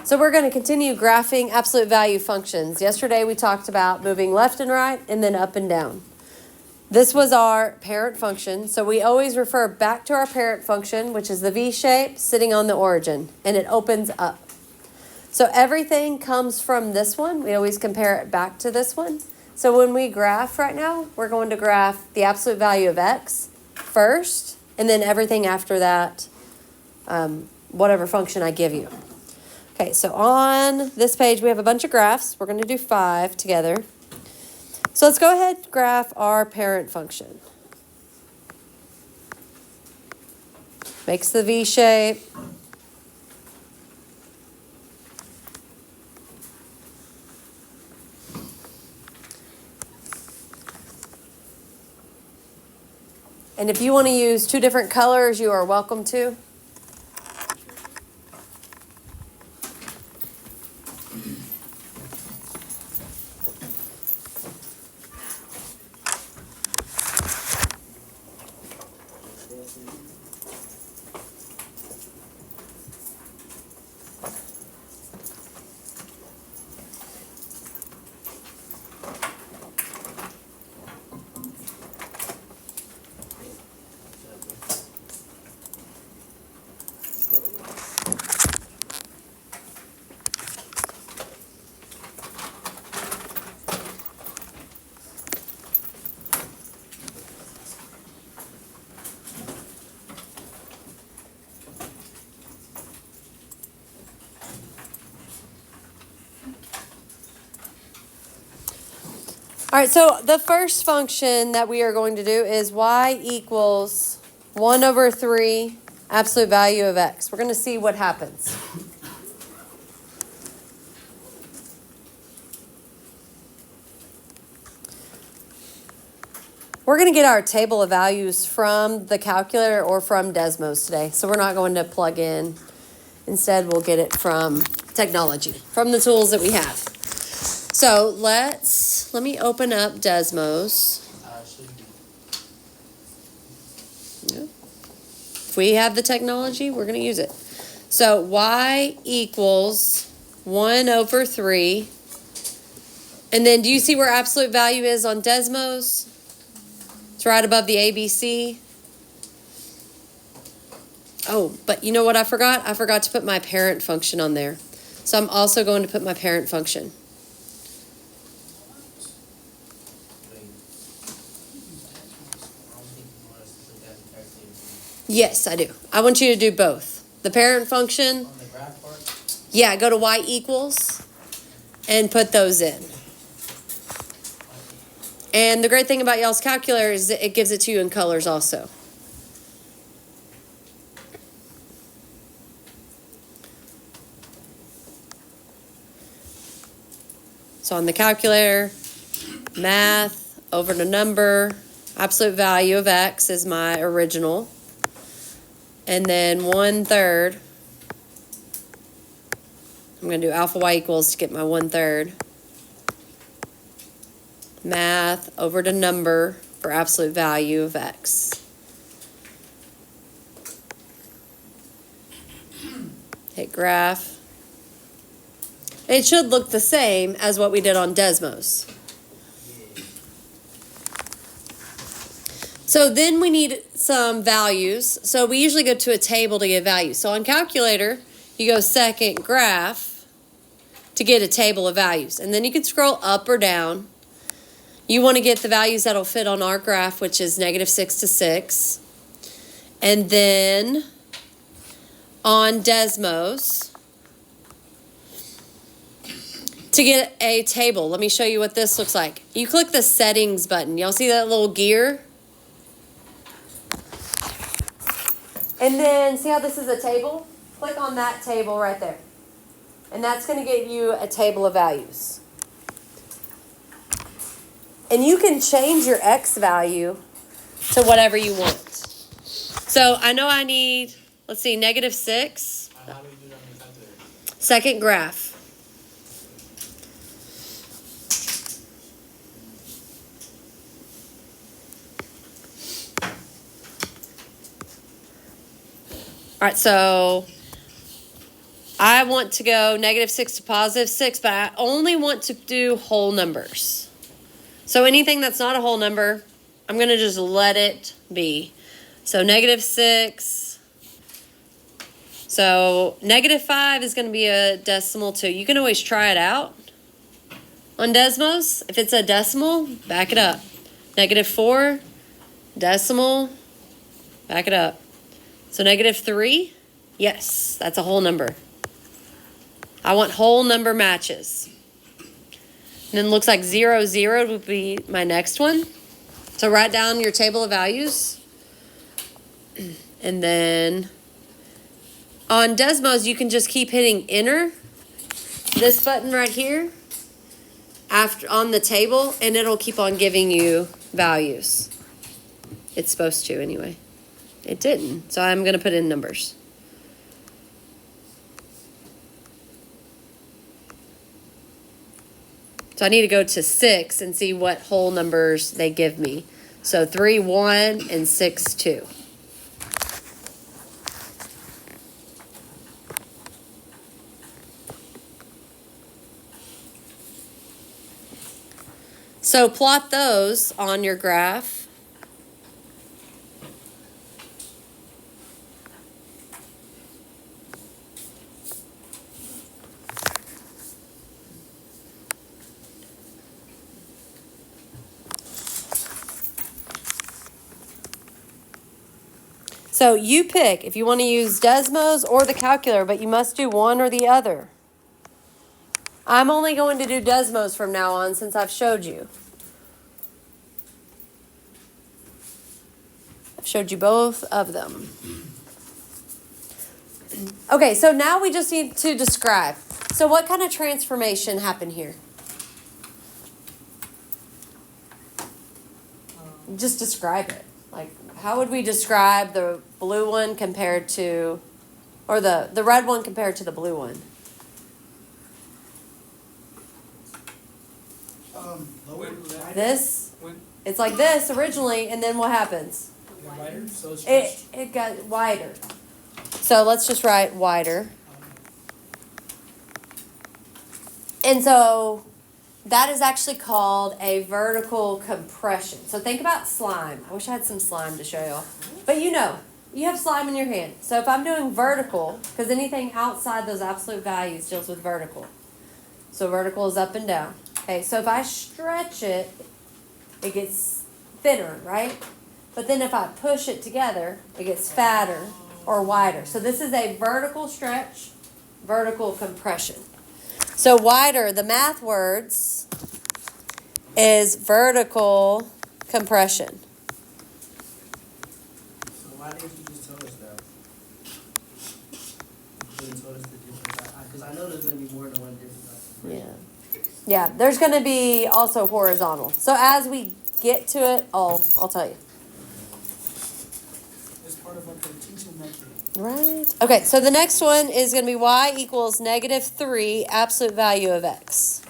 So we're going to continue graphing absolute value functions. Yesterday we talked about moving left and right and then up and down. This was our parent function, so we always refer back to our parent function, which is the V shape sitting on the origin, and it opens up. So everything comes from this one. We always compare it back to this one. So when we graph right now, we're going to graph the absolute value of x first, and then everything after that, whatever function I give you. Okay, so on this page, we have a bunch of graphs. We're going to do 5 together. So let's go ahead and graph our parent function. Makes the V shape. And if you want to use 2 different colors, you are welcome to. All right, so the first function that we are going to do is y equals 1 over 3 absolute value of x. We're going to see what happens. We're going to get our table of values from the calculator or from Desmos today, so we're not going to plug in. Instead, we'll get it from technology, from the tools that we have. So let me open up Desmos. Yeah. If we have the technology, we're going to use it. So y equals 1 over 3. And then do you see where absolute value is on Desmos? It's right above the ABC. Oh, but you know what I forgot? I forgot to put my parent function on there. So I'm also going to put my parent function. Yes, I do. I want you to do both. The parent function. On the graph part? Yeah, go to y equals and put those in. And the great thing about y'all's calculator is that it gives it to you in colors also. So on the calculator, math over the number, absolute value of x is my original. And then 1/3. I'm going to do alpha y equals to get my 1/3. Math over the number for absolute value of x. Hit graph. It should look the same as what we did on Desmos. So then we need some values. So we usually go to a table to get values. So on calculator, you go second graph to get a table of values. And then you can scroll up or down. You want to get the values that'll fit on our graph, which is -6 to 6. And then on Desmos, to get a table, let me show you what this looks like. You click the settings button. Y'all see that little gear? And then see how this is a table? Click on that table right there. And that's going to get you a table of values. And you can change your x value to whatever you want. So I know I need, let's see, -6. How do we do that on the calculator? Second graph. All right, so I want to go -6 to +6, but I only want to do whole numbers. So anything that's not a whole number, I'm going to just let it be. So -6. So -5 is going to be a decimal too. You can always try it out on Desmos. If it's a decimal, back it up. -4, decimal, back it up. So -3, yes, that's a whole number. I want whole number matches. And then it looks like 0, 0 would be my next one. So write down your table of values. And then on Desmos, you can just keep hitting enter, this button right here, after on the table, and it'll keep on giving you values. It's supposed to anyway. It didn't, so I'm going to put in numbers. So I need to go to 6 and see what whole numbers they give me. So 3, 1, and 6, 2. So plot those on your graph. So you pick if you want to use Desmos or the calculator, but you must do one or the other. I'm only going to do Desmos from now on since I've showed you. I've showed you both of them. Okay, so now we just need to describe. So what kind of transformation happened here? Just describe it. Like, how would we describe the blue one compared to, or the red one compared to the blue one? This, it's like this originally, and then what happens? Wider, so it's It got wider. So let's just write wider. And so that is actually called a vertical compression. So think about slime. I wish I had some slime to show y'all. But you know, you have slime in your hand. So if I'm doing vertical, because anything outside those absolute values deals with vertical. So vertical is up and down. Okay, so if I stretch it, it gets thinner, right? But then if I push it together, it gets fatter or wider. So this is a vertical stretch, vertical compression. So wider, the math words is vertical compression. So why didn't you just tell us that? You didn't tell us the difference. Because I know there's going to be more than one difference. Yeah, there's going to be also horizontal. So as we get to it, I'll tell you. It's part of like a teaching method. Right. Okay, so the next one is going to be y equals -3 absolute value of x.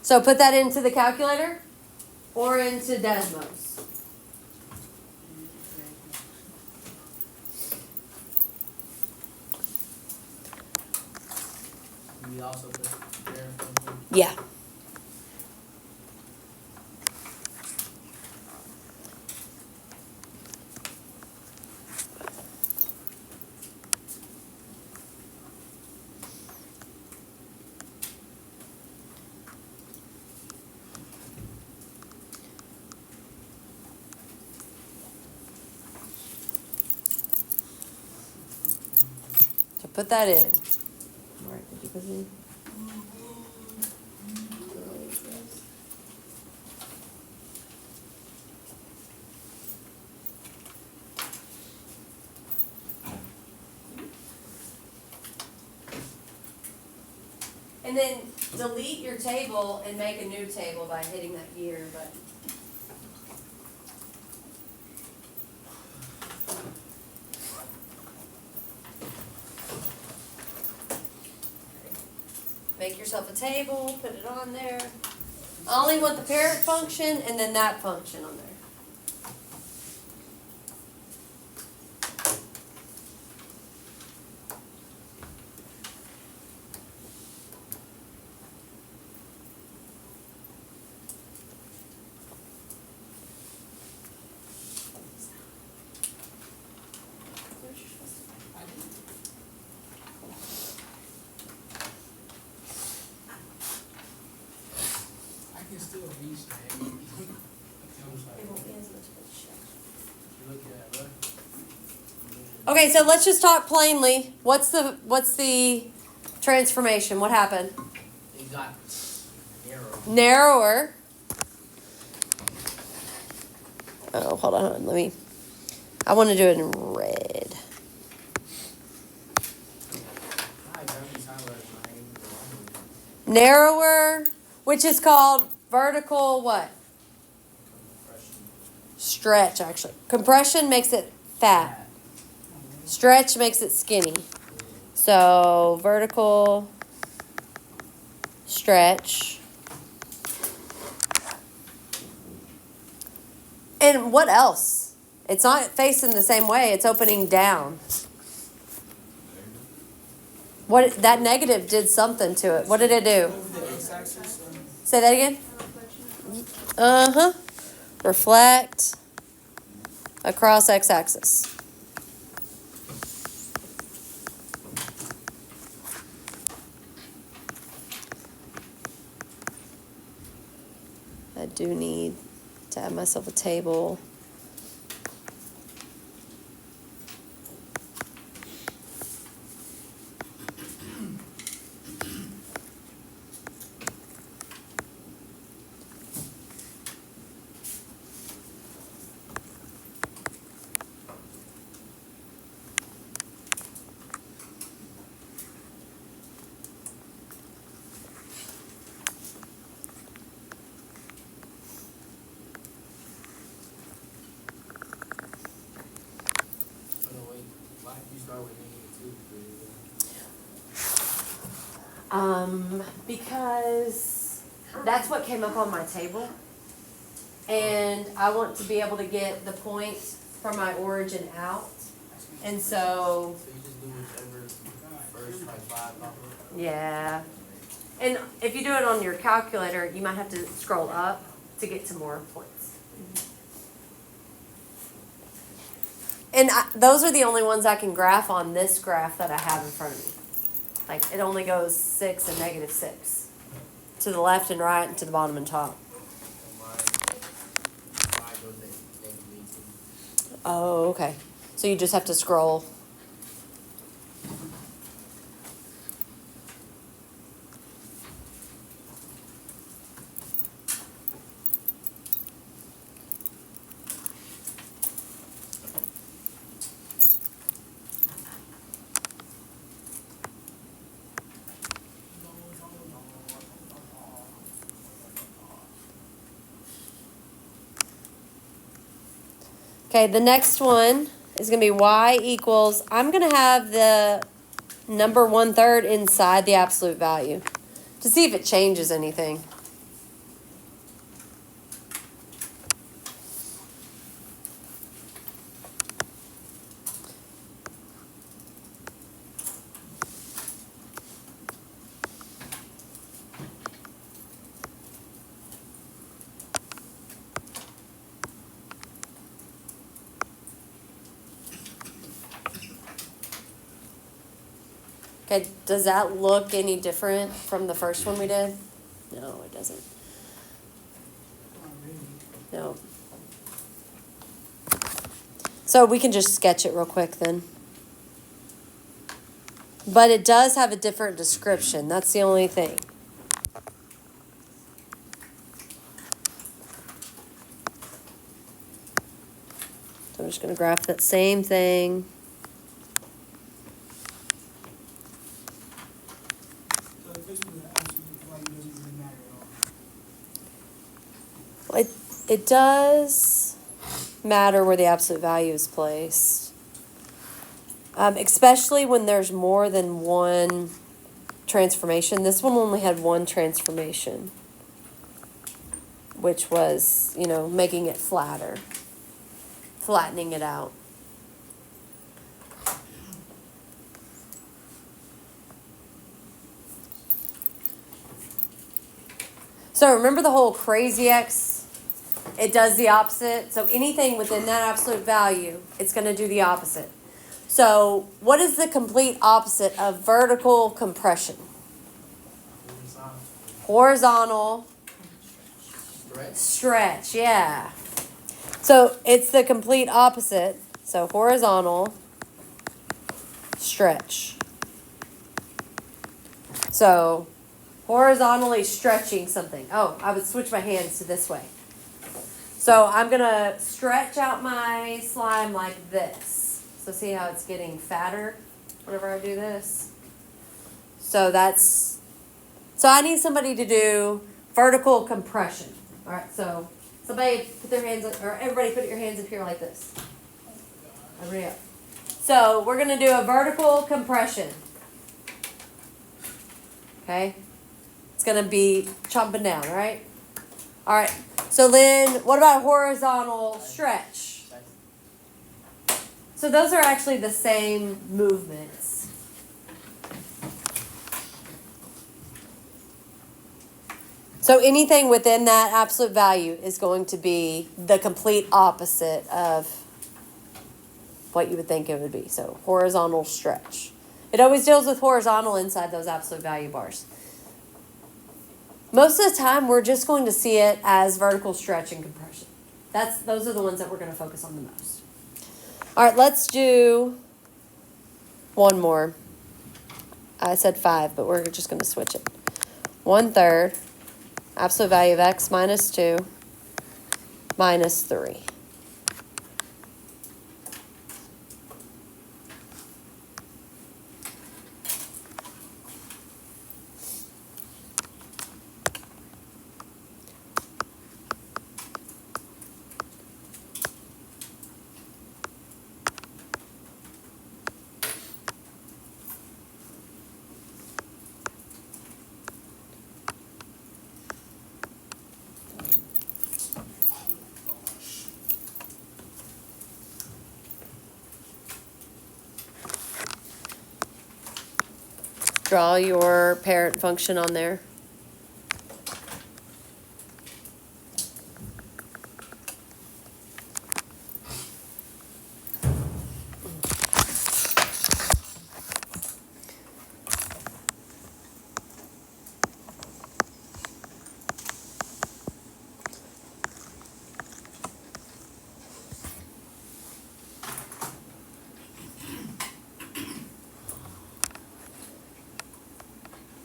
So put that into the calculator or into Desmos. We also put there. Yeah. So put that in. Where did you put it in? And then delete your table and make a new table by hitting that gear button. Make yourself a table, put it on there. I only want the parent function and then that function on there. Okay, so let's just talk plainly. What's the transformation? What happened? It got narrow. Narrower. Oh, hold on. I want to do it in red. Narrower, which is called vertical what? Stretch, actually. Compression makes it fat. Stretch makes it skinny. So vertical stretch. And what else? It's not facing the same way. It's opening down. What that negative did something to it. What did it do? Say that again. Uh-huh. Reflect across x-axis. I do need to add myself a table. Because that's what came up on my table. And I want to be able to get the point from my origin out. And so you just do whichever first, like 5 off of it? Yeah. And if you do it on your calculator, you might have to scroll up to get to more points. And those are the only ones I can graph on this graph that I have in front of me. Like, it only goes 6 and negative 6. To the left and right and to the bottom and top. Oh, okay. So you just have to scroll. Okay, the next one is going to be y equals, I'm going to have the number 1/3 inside the absolute value to see if it changes anything. Okay, does that look any different from the first one we did? No, it doesn't. No. So we can just sketch it real quick then. But it does have a different description. That's the only thing. So I'm just going to graph that same thing. It does matter where the absolute value is placed, especially when there's more than one transformation. This one only had one transformation, which was, making it flatter, flattening it out. So remember the whole crazy X? It does the opposite. So anything within that absolute value, it's going to do the opposite. So what is the complete opposite of vertical compression? Horizontal stretch, yeah. So it's the complete opposite. So horizontal stretch. So horizontally stretching something. Oh, I would switch my hands to this way. So I'm going to stretch out my slime like this. So see how it's getting fatter whenever I do this? So I need somebody to do vertical compression. All right, so somebody put their hands up, or everybody put your hands up here like this. Everybody up. So we're going to do a vertical compression. Okay? It's going to be chomping down, right? All right. So then what about horizontal stretch? So those are actually the same movements. So anything within that absolute value is going to be the complete opposite of what you would think it would be. So horizontal stretch. It always deals with horizontal inside those absolute value bars. Most of the time, we're just going to see it as vertical stretch and compression. Those are the ones that we're going to focus on the most. All right, let's do one more. I said 5, but we're just going to switch it. 1/3 absolute value of x minus 2 minus 3. Draw your parent function on there.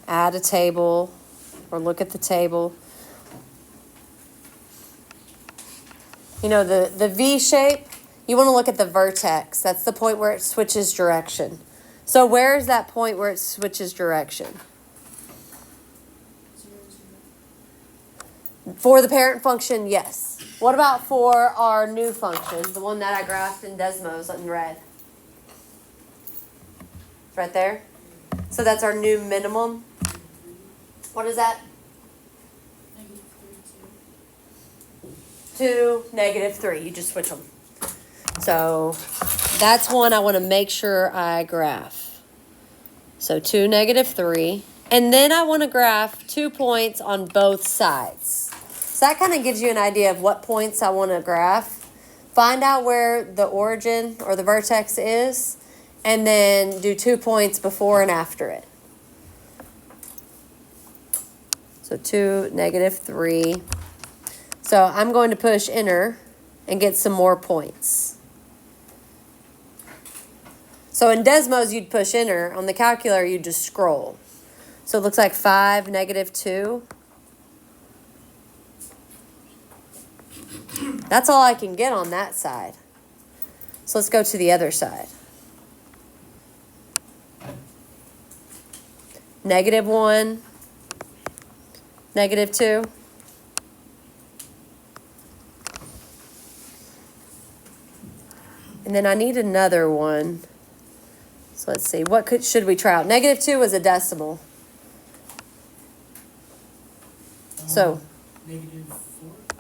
Add a table or look at the table. You know, the V shape, you want to look at the vertex. That's the point where it switches direction. So where is that point where it switches direction? 0, 0. For the parent function, yes. What about for our new function, the one that I graphed in Desmos in red? Right there. So that's our new minimum. What is that? -2, -3. You just switch them. So that's one I want to make sure I graph. So 2, -3. And then I want to graph 2 points on both sides. So that kind of gives you an idea of what points I want to graph. Find out where the origin or the vertex is, and then do 2 points before and after it. So 2, -3. So I'm going to push enter and get some more points. So in Desmos, you'd push enter. On the calculator, you'd just scroll. So it looks like 5, -2. That's all I can get on that side. So let's go to the other side. -1, -2. And then I need another one. So let's see, what should we try out? -2 was a decimal. So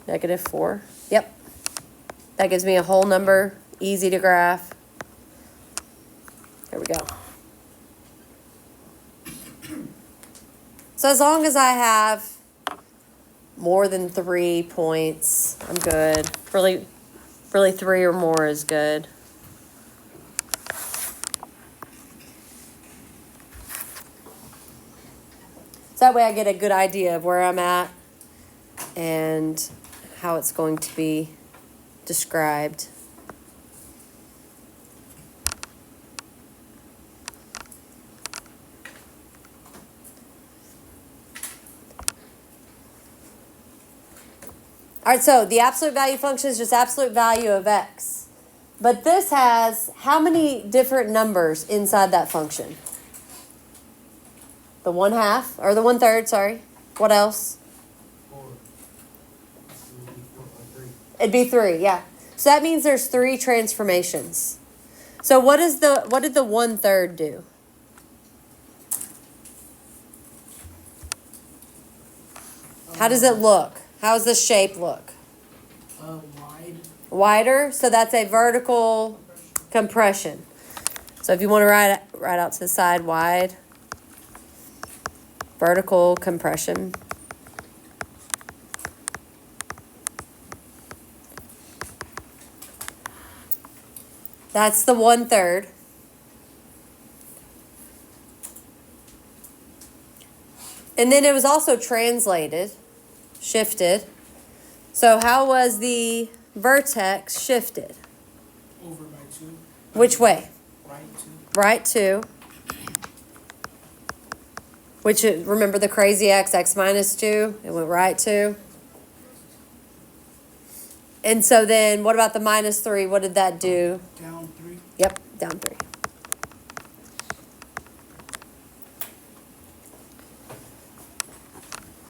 -4. Yep. That gives me a whole number, easy to graph. There we go. So as long as I have more than 3 points, I'm good. Really 3 or more is good. So that way I get a good idea of where I'm at and how it's going to be described. All right, so the absolute value function is just absolute value of x. But this has how many different numbers inside that function? The 1/2, or the 1/3, sorry. What else? 4. It'd be 3, yeah. So that means there's 3 transformations. So what did the 1/3 do? How does it look? How does the shape look? Wide. Wider, so that's a vertical compression. So if you want to write out to the side, wide, vertical compression. That's the 1/3. And then it was also translated, shifted. So how was the vertex shifted? Over by 2. Which way? Right 2. Right 2. Which, remember the crazy x minus 2? It went right 2. And so then what about the minus 3? What did that do? Down 3. Yep, down 3.